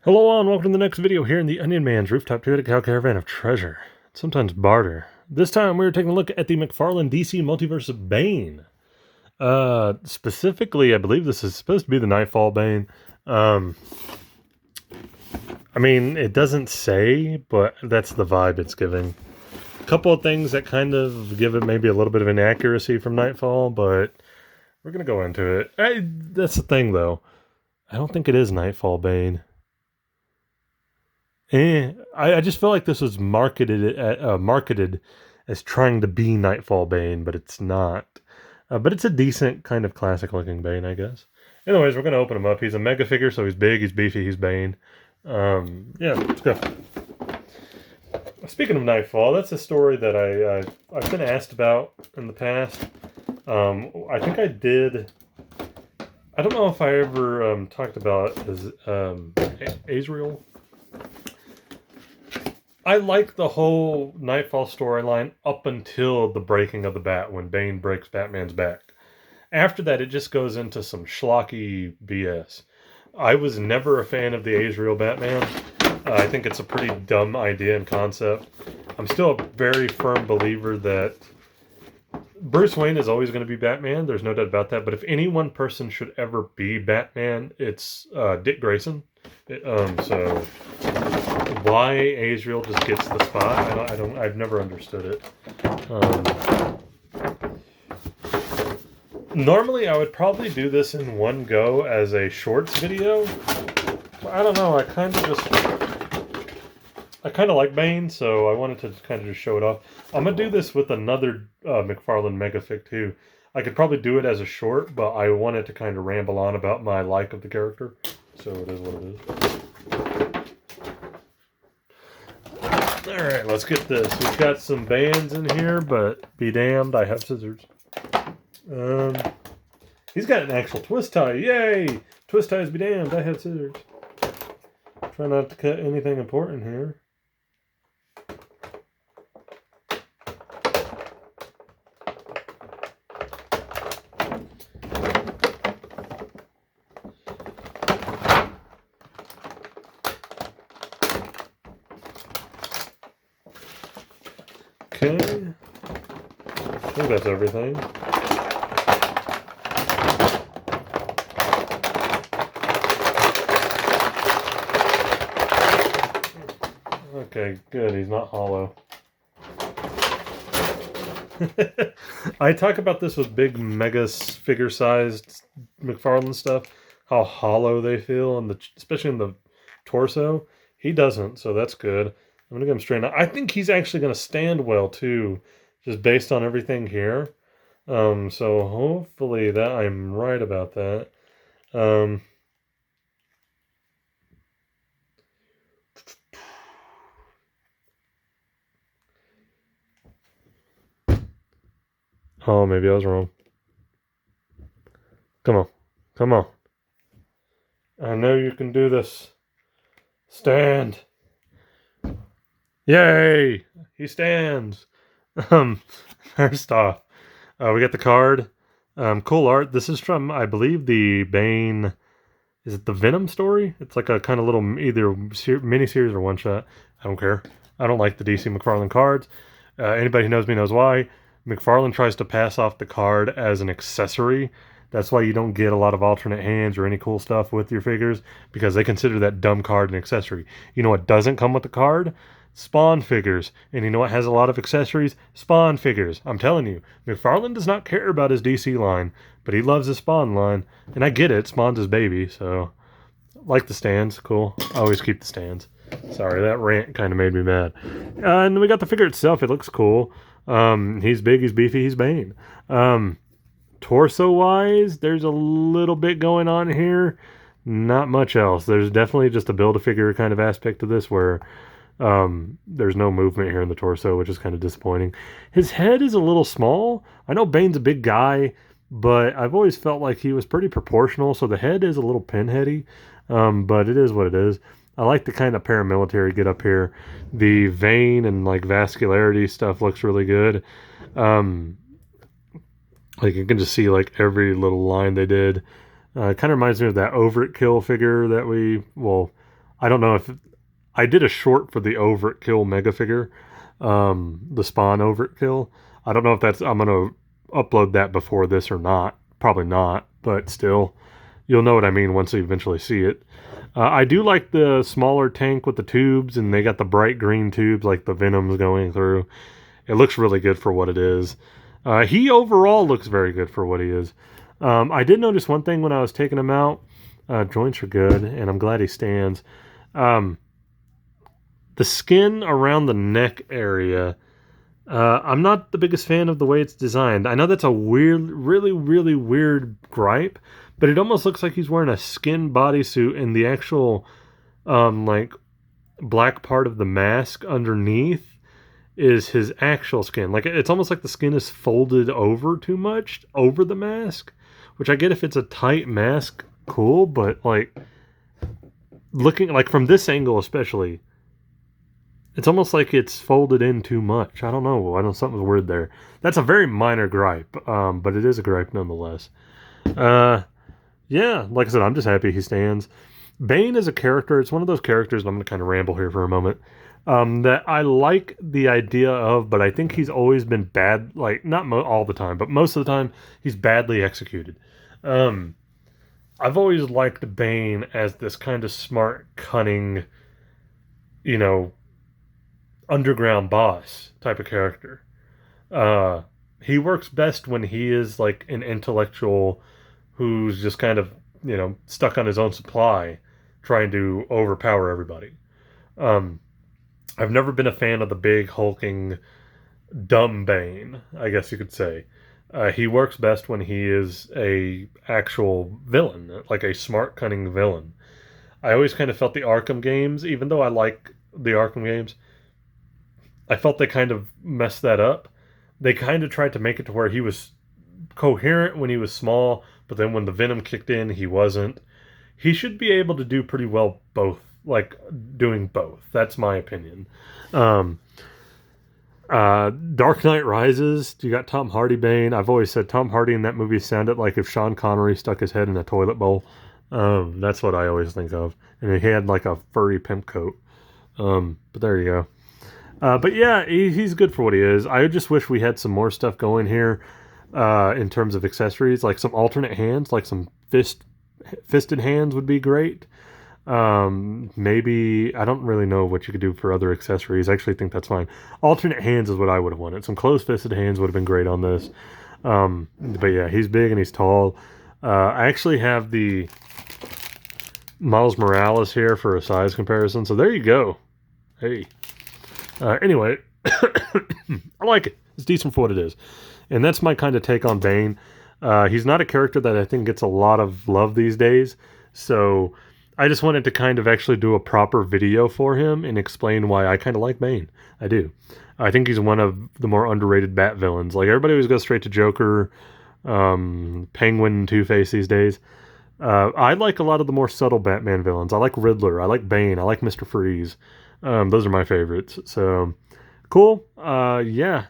Hello all and welcome to the next video here in the Onion Man's Rooftop Periodic Cow Caravan of Treasure. Sometimes barter. This time we're taking a look at the McFarlane DC Multiverse of Bane. Specifically, I believe this is supposed to be the Nightfall Bane. I mean, it doesn't say, but that's the vibe it's giving. A couple of things that kind of give it maybe a little bit of inaccuracy from Nightfall, but we're going to go into it. That's the thing, though. I don't think it is Nightfall Bane. I just feel like this was marketed as trying to be Nightfall Bane, but it's not. But it's a decent kind of classic looking Bane, I guess. Anyways, we're gonna open him up. He's a mega figure, so he's big, he's beefy, he's Bane. Yeah, let's go. Speaking of Nightfall, that's a story that I've been asked about in the past. I think I did. I don't know if I ever talked about his Azrael. I like the whole Nightfall storyline up until the breaking of the bat, when Bane breaks Batman's back. After that, it just goes into some schlocky BS. I was never a fan of the Azrael Batman. I think it's a pretty dumb idea and concept. I'm still a very firm believer that Bruce Wayne is always going to be Batman. There's no doubt about that. But if any one person should ever be Batman, it's Dick Grayson. So why Azrael just gets the spot, I've never understood it. Normally I would probably do this in one go as a shorts video. But I don't know, I kind of like Bane, so I wanted to kind of just show it off. I'm going to do this with another McFarlane Megafig too. I could probably do it as a short, but I wanted to kind of ramble on about my like of the character. So it is what it is. Alright, let's get this. We've got some bands in here, but be damned, I have scissors. He's got an actual twist tie. Yay! Twist ties be damned, I have scissors. Try not to cut anything important here. Okay, I think that's everything. Okay, good, he's not hollow. I talk about this with big mega figure sized McFarlane stuff, how hollow they feel, especially in the torso. He doesn't, so that's good. I'm going to get him straightened out. I think he's actually going to stand well, too, just based on everything here. So hopefully that I'm right about that. Oh, maybe I was wrong. Come on. Come on. I know you can do this. Stand. Yay! He stands. First off, we got the card. Cool art. This is from, I believe, the Bane. Is it the Venom story? It's like a kind of little either mini-series or one-shot. I don't care. I don't like the DC McFarlane cards. Anybody who knows me knows why. McFarlane tries to pass off the card as an accessory. That's why you don't get a lot of alternate hands or any cool stuff with your figures, because they consider that dumb card an accessory. You know what doesn't come with the card? Spawn figures. And you know what has a lot of accessories? Spawn figures. I'm telling you, McFarlane does not care about his DC line, but he loves his Spawn line. And I get it, Spawn's his baby, so like the stands, cool. I always keep the stands. Sorry, that rant kind of made me mad. And we got the figure itself. It looks cool. He's big, he's beefy, he's Bane. Torso-wise, there's a little bit going on here. Not much else. There's definitely just a Build-A-Figure kind of aspect to this where there's no movement here in the torso, which is kind of disappointing. His head is a little small. I know Bane's a big guy, but I've always felt like he was pretty proportional, so the head is a little pinheady, but it is what it is. I like the kind of paramilitary get up here. The vein and like vascularity stuff looks really good. Like you can just see like every little line they did. It kind of reminds me of that Overkill figure that I don't know if I did a short for the Overkill mega figure, the Spawn Overkill. I don't know if I'm gonna upload that before this or not. Probably not, but still, you'll know what I mean once you eventually see it. I do like the smaller tank with the tubes, and they got the bright green tubes like the Venom's going through. It looks really good for what it is. He overall looks very good for what he is. I did notice one thing when I was taking him out. Joints are good, and I'm glad he stands. The skin around the neck area, I'm not the biggest fan of the way it's designed. I know that's a weird, really, really weird gripe, but it almost looks like he's wearing a skin bodysuit, and the actual, like, black part of the mask underneath is his actual skin. Like, it's almost like the skin is folded over too much over the mask, which I get if it's a tight mask, cool, but, like, looking, like, from this angle especially, it's almost like it's folded in too much. I don't know. Something's weird there. That's a very minor gripe, but it is a gripe nonetheless. Yeah, like I said, I'm just happy he stands. Bane is a character. It's one of those characters, and I'm going to kind of ramble here for a moment, that I like the idea of, but I think he's always been bad, like, not all the time, but most of the time, he's badly executed. I've always liked Bane as this kind of smart, cunning, underground boss type of character. He works best when he is like an intellectual who's just kind of, stuck on his own supply, trying to overpower everybody. I've never been a fan of the big, hulking, dumb Bane, I guess you could say. He works best when he is a actual villain, like a smart, cunning villain. I always kind of felt the Arkham games, even though I like the Arkham games, I felt they kind of messed that up. They kind of tried to make it to where he was coherent when he was small, but then when the Venom kicked in, he wasn't. He should be able to do pretty well both, like doing both. That's my opinion. Dark Knight Rises, you got Tom Hardy Bane. I've always said Tom Hardy in that movie sounded like if Sean Connery stuck his head in a toilet bowl. That's what I always think of. And he had like a furry pimp coat. But there you go. But yeah, he's good for what he is. I just wish we had some more stuff going here in terms of accessories, like some alternate hands, like some fisted hands would be great. Maybe, I don't really know what you could do for other accessories. I actually think that's fine. Alternate hands is what I would have wanted. Some closed-fisted hands would have been great on this. But yeah, he's big and he's tall. I actually have the Miles Morales here for a size comparison. So there you go. Hey. Anyway, I like it. It's decent for what it is. And that's my kind of take on Bane. He's not a character that I think gets a lot of love these days. So I just wanted to kind of actually do a proper video for him and explain why I kind of like Bane. I do. I think he's one of the more underrated Bat villains. Like, everybody always goes straight to Joker, Penguin, Two-Face these days. I like a lot of the more subtle Batman villains. I like Riddler. I like Bane. I like Mr. Freeze. Those are my favorites. So, cool. Yeah,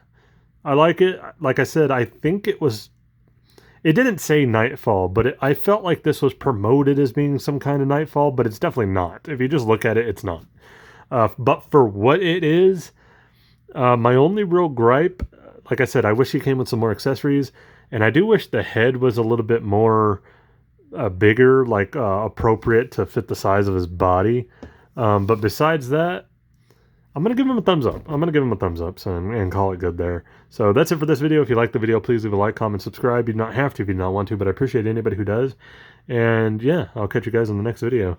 I like it. Like I said, I think it didn't say Nightfall, but I felt like this was promoted as being some kind of Nightfall, but it's definitely not. If you just look at it, it's not. But for what it is, my only real gripe, like I said, I wish he came with some more accessories, and I do wish the head was a little bit more bigger, like appropriate to fit the size of his body. But besides that, I'm going to give him a thumbs up. And call it good there. So that's it for this video. If you liked the video, please leave a like, comment, subscribe. You do not have to if you do not want to, but I appreciate anybody who does. And yeah, I'll catch you guys in the next video.